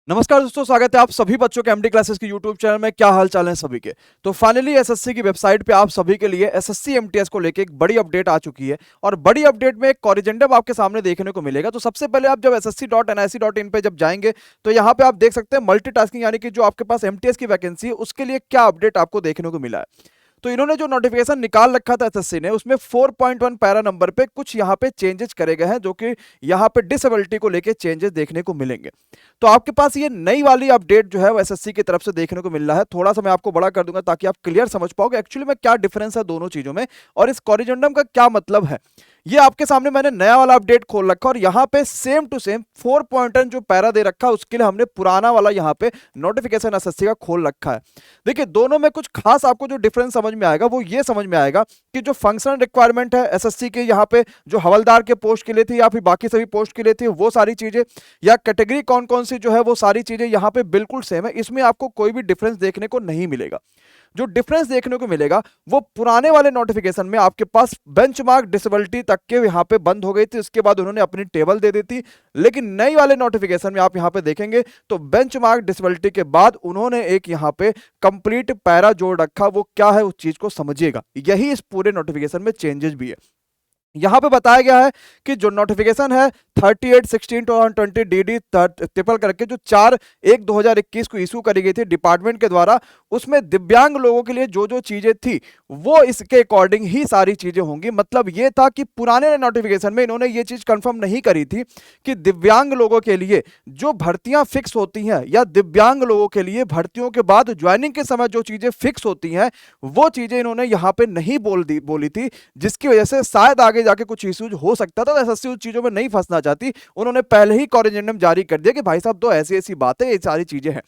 नमस्कार दोस्तों, स्वागत है आप सभी बच्चों के एमडी क्लासेस के यूट्यूब चैनल में। क्या हाल चाल है सभी के। तो फाइनली एसएससी की वेबसाइट पे आप सभी के लिए एसएससी एमटीएस को लेके एक बड़ी अपडेट आ चुकी है और बड़ी अपडेट में एक कॉरिजेंडम आपके सामने देखने को मिलेगा। तो सबसे पहले आप जब ssc.nic.in पे जब जाएंगे तो यहाँ पे आप देख सकते हैं मल्टीटास्किंग यानी कि जो आपके पास एमटीएस की वैकेंसी है उसके लिए क्या अपडेट आपको देखने को मिला है। तो इन्होंने जो नोटिफिकेशन निकाल रखा था एसएससी ने उसमें 4.1 पैरा नंबर पे कुछ यहाँ पे चेंजेस करे गए हैं, जो कि यहाँ पे डिसेबिलिटी को लेके चेंजेस देखने को मिलेंगे। तो आपके पास ये नई वाली अपडेट जो है वो एसएससी की तरफ से देखने को मिल रहा है। थोड़ा सा मैं आपको बड़ा कर दूंगा ताकि आप क्लियर समझ पाओगे एक्चुअली में क्या डिफरेंस है दोनों चीजों में और इस कॉरिजेंडम का क्या मतलब है। ये आपके सामने मैंने नया वाला अपडेट खोल रखा और यहाँ पे सेम टू सेम 4.1 जो पैरा दे रखा है उसके लिए हमने पुराना वाला यहाँ पे नोटिफिकेशन एसएससी का खोल रखा है। देखिए दोनों में कुछ खास आपको जो डिफरेंस समझ में आएगा वो ये समझ में आएगा कि जो फंक्शनल रिक्वायरमेंट है एसएससी के यहाँ पे जो हवलदार के पोस्ट के लिए थी या फिर बाकी सभी पोस्ट के लिए थी वो सारी चीजें या कैटेगरी कौन कौन सी जो है वो सारी चीजें यहाँ पे बिल्कुल सेम है। इसमें आपको कोई भी डिफरेंस देखने को नहीं मिलेगा। जो डिफरेंस देखने को मिलेगा वो पुराने वाले नोटिफिकेशन में आपके पास बेंचमार्क डिसेबिलिटी तक के यहाँ पे बंद हो गई थी, उसके बाद उन्होंने अपनी टेबल दे दी थी। लेकिन नई वाले नोटिफिकेशन में आप यहाँ पे देखेंगे तो बेंचमार्क डिसेबिलिटी के बाद उन्होंने एक यहाँ पे कंप्लीट पैरा जोड़ रखा। वो क्या है उस चीज को समझिएगा, यही इस पूरे नोटिफिकेशन में चेंजेस भी है। यहां पे बताया गया है कि जो नोटिफिकेशन है 38/16/2020 डीडी ट्रिपल करके जो 4/1/2021 को इशू करी गई थी डिपार्टमेंट के द्वारा, उसमें दिव्यांग लोगों के लिए जो जो चीजें थी वो इसके अकॉर्डिंग ही सारी चीजें होंगी। मतलब ये था कि पुराने नोटिफिकेशन में इन्होंने ये चीज कंफर्म नहीं करी थी कि दिव्यांग लोगों के लिए जो भर्तियां फिक्स होती हैं या दिव्यांग लोगों के लिए भर्तियों के बाद ज्वाइनिंग के समय जो चीजें फिक्स होती हैं वो चीजें इन्होंने यहां पे नहीं बोली थी, जिसकी वजह से शायद आगे जाके कुछ इश्यूज हो सकता था। तो एसएससी उस चीजों में नहीं फंसना चाहती, उन्होंने पहले ही कॉरिजेंडम जारी कर दिया कि भाई साहब तो ऐसी ऐसी बातें ये सारी चीजें हैं।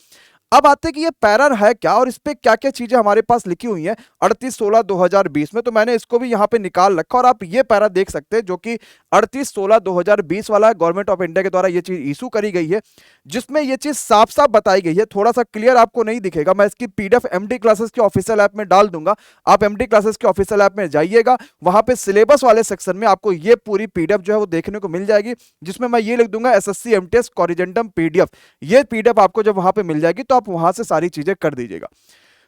अब आते हैं कि ये पैरा है क्या और इस पे क्या क्या चीजें हमारे पास लिखी हुई हैं 38/16/2020 में। तो मैंने इसको भी यहाँ पे निकाल रखा और आप ये पैरा देख सकते हैं जो कि 38/16/2020 वाला है। गवर्नमेंट ऑफ इंडिया के द्वारा ये चीज इशू करी गई है जिसमें ये चीज साफ साफ बताई गई है। थोड़ा सा क्लियर आपको नहीं दिखेगा, मैं इसकी पीडीएफ एमडी क्लासेस के ऑफिशियल ऐप में डाल दूंगा। आप एमडी क्लासेस के ऑफिशियल ऐप में जाइएगा, वहां पे सिलेबस वाले सेक्शन में आपको ये पूरी पीडीएफ जो है वो देखने को मिल जाएगी, जिसमें मैं ये लिख दूंगा एसएससी एमटीएस कॉरिजेंडम पीडीएफ। ये पीडीएफ आपको जब वहां पे मिल जाएगी तो आप वहां से सारी चीजें कर दीजिएगा।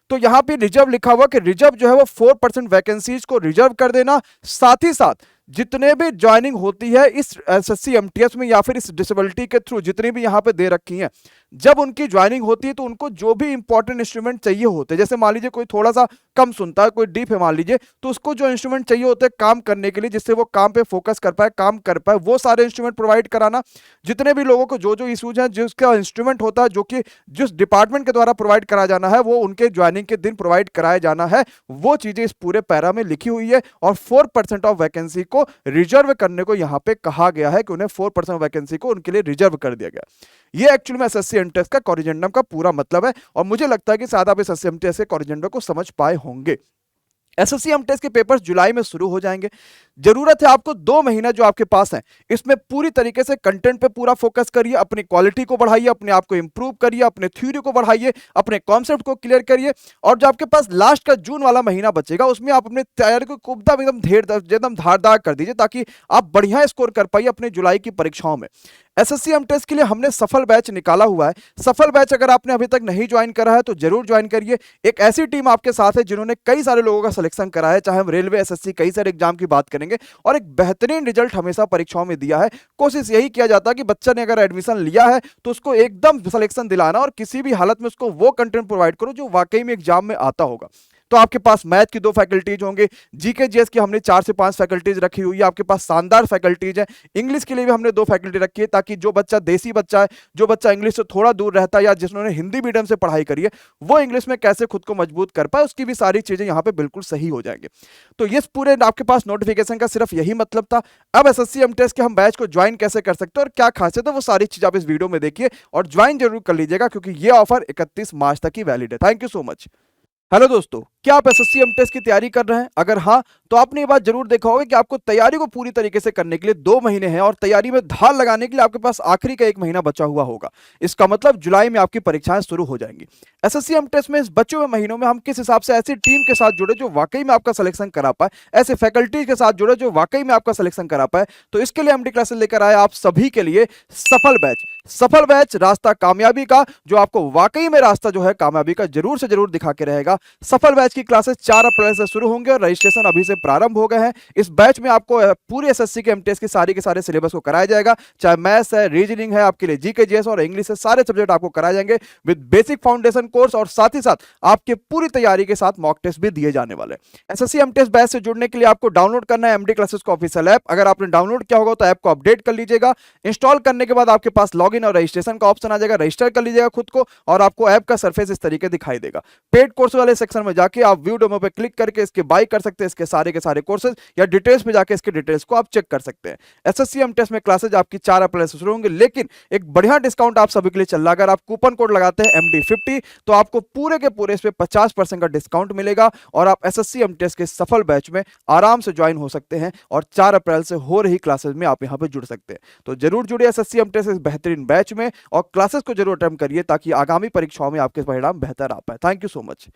तो यहां पे रिजर्व लिखा हुआ कि रिजर्व जो है वो 4% वैकेंसीज को रिजर्व कर देना, साथ ही साथ जितने भी ज्वाइनिंग होती है इस एसएससी एमटीएस में या फिर इस डिसेबिलिटी के थ्रू जितनी भी यहां पे दे रखी हैं, जब उनकी ज्वाइनिंग होती है तो उनको जो भी इंपॉर्टेंट इंस्ट्रूमेंट चाहिए होते हैं, जैसे मान लीजिए कोई थोड़ा सा कम सुनता है, कोई डीप है मान लीजिए, तो उसको जो इंस्ट्रूमेंट चाहिए होते हैं काम करने के लिए जिससे वो काम पे फोकस कर पाए, काम कर पाए, वो सारे इंस्ट्रूमेंट प्रोवाइड कराना। जितने भी लोगों को जो जो इशूज हैं जिसका इंस्ट्रूमेंट होता है जो कि जिस डिपार्टमेंट के द्वारा प्रोवाइड करा जाना है वो उनके ज्वाइनिंग के दिन प्रोवाइड कराया जाना है, वो चीजें इस पूरे पैरा में लिखी हुई है। और 4% ऑफ वैकेंसी को रिजर्व करने को यहां पे कहा गया है कि उन्हें 4% वैकेंसी को उनके लिए रिजर्व कर दिया गया। ये एक्चुअली में एसएससी एमटीएस का कॉरिजेंडम का पूरा मतलब है और मुझे लगता है कि शायद आप इस एसएससी एमटीएस के कॉरिजेंडम को समझ पाए होंगे। एसएससी एमटीएस के पेपर्स जुलाई में शुरू हो जाएंगे। जरूरत है आपको 2 महीना जो आपके पास है इसमें पूरी तरीके से कंटेंट पे पूरा फोकस करिए, अपनी क्वालिटी को बढ़ाइए, अपने आप को इंप्रूव करिए, अपने थ्योरी को बढ़ाइए, अपने कॉन्सेप्ट को क्लियर करिए। और जो आपके पास लास्ट का जून वाला महीना बचेगा उसमें आप अपने तैयारी को एकदम धारदार कर दीजिए ताकि आप बढ़िया स्कोर कर पाइए अपने जुलाई की परीक्षाओं में। एसएससी एमटीएस के लिए हमने सफल बैच निकाला हुआ है। सफल बैच अगर आपने अभी तक नहीं ज्वाइन करा है तो जरूर ज्वाइन करिए। एक ऐसी टीम आपके साथ है जिन्होंने कई सारे लोगों का सिलेक्शन करा है, चाहे हम रेलवे एसएससी कई सारे एग्जाम की बात करेंगे, और एक बेहतरीन रिजल्ट हमेशा परीक्षाओं में दिया है। कोशिश यही किया जाता है कि बच्चा ने अगर एडमिशन लिया है तो उसको एकदम सिलेक्शन दिलाना और किसी भी हालत में उसको वो कंटेंट प्रोवाइड करो जो वाकई में एग्जाम में आता होगा। तो आपके पास मैथ की 2 फैकल्टीज होंगे, जीके जीएस की हमने 4 से 5 फैकल्टीज रखी हुई है, आपके पास शानदार फैकल्टीज है। इंग्लिश के लिए भी हमने 2 फैकल्टी रखी है ताकि जो बच्चा देसी बच्चा है, जो बच्चा इंग्लिश से थोड़ा दूर रहता है या जिन्होंने हिंदी मीडियम से पढ़ाई करी है, वो इंग्लिश में कैसे खुद को मजबूत कर पाए, उसकी भी सारी चीजें यहाँ पे बिल्कुल सही हो जाएंगे। तो ये पूरे आपके पास नोटिफिकेशन का सिर्फ यही मतलब था। अब एसएससी एमटीएस के हम बैच को ज्वाइन कैसे कर सकते हैं और क्या खासियत है वो सारी चीज आप इस वीडियो में देखिए और ज्वाइन जरूर कर लीजिएगा क्योंकि ये ऑफर 31 मार्च तक ही वैलिड है। Thank you so much. Hello दोस्तों, क्या आप एसएससी एमटीएस की तैयारी कर रहे हैं? अगर हाँ तो आपने ये बात जरूर देखा होगा कि आपको तैयारी को पूरी तरीके से करने के लिए 2 महीने हैं और तैयारी में धार लगाने के लिए आपके पास आखिरी का 1 महीना बचा हुआ होगा। इसका मतलब जुलाई में आपकी परीक्षाएं शुरू हो जाएंगी। एसएससी एम टेस्ट में इस बचे हुए महीनों में हम किस हिसाब से ऐसी टीम के साथ जुड़े जो वाकई में आपका सिलेक्शन करा पाए, ऐसे फैकल्टी के साथ जुड़े जो वाकई में आपका सिलेक्शन करा पाए, तो इसके लिए एमडी क्लासेस लेकर आए आप सभी के लिए सफल बैच। सफल बैच रास्ता कामयाबी का, जो आपको वाकई में रास्ता जो है कामयाबी का जरूर से जरूर दिखा के रहेगा। सफल बैच की क्लासेस 4 अप्रैल से शुरू होंगे और रजिस्ट्रेशन अभी से प्रारंभ हो गए हैं। इस बैच में आपको पूरे एसएससी के एमटीएस के सारे सिलेबस को कराया जाएगा, चाहे मैथ्स है, रीजनिंग है, आपके लिए जीके जीएस और इंग्लिश है, सारे सब्जेक्ट आपको कराए जाएंगे विद बेसिक फाउंडेशन कोर्स, और साथ ही साथ आपके पूरी तैयारी के साथ मॉक टेस्ट भी दिए जाने वाले। एसएससी एमटीएस बैच से जुड़ने के लिए आपको डाउनलोड करना है एमडी क्लासेस का ऑफिशियल ऐप। अगर आपने डाउनलोड किया होगा तो ऐप को अपडेट कर लीजिएगा। इंस्टॉल करने के बाद आपके पास लॉगिन और रजिस्ट्रेशन का ऑप्शन आ जाएगा, रजिस्टर कर लीजिएगा खुद को और आपको ऐप का सरफेस इस तरीके दिखाई देगा। पेड कोर्स वाले सेक्शन में जाके आप व्यू डेमो पे क्लिक करके इसके बाय कर सकते हैं, इसके सारे के सारे कोर्सेज, या डिटेल्स में जाके इसके डिटेल्स को आप चेक कर सकते हैं। एसएससी एमटीएस में क्लासेज आपकी 4 अप्रैल से शुरू होंगे, लेकिन एक बढ़िया डिस्काउंट आप सभी के लिए चल रहा है। अगर आप कूपन कोड लगाते हैं MD50 तो आपको पूरे के पूरे इस पे 50% का डिस्काउंट मिलेगा और आप एसएससी एमटीएस के सफल बैच में आराम से ज्वाइन हो सकते हैं और 4 अप्रैल से हो रही क्लासेज में आप यहां पे जुड़ सकते हैं। तो जरूर जुड़िए एसएससी एमटीएस इस बेहतरीन बैच में और क्लासेस को जरूर अटेम्प्ट करिए ताकि आगामी परीक्षाओं में आपके परिणाम बेहतर आ पाए। Thank you so much.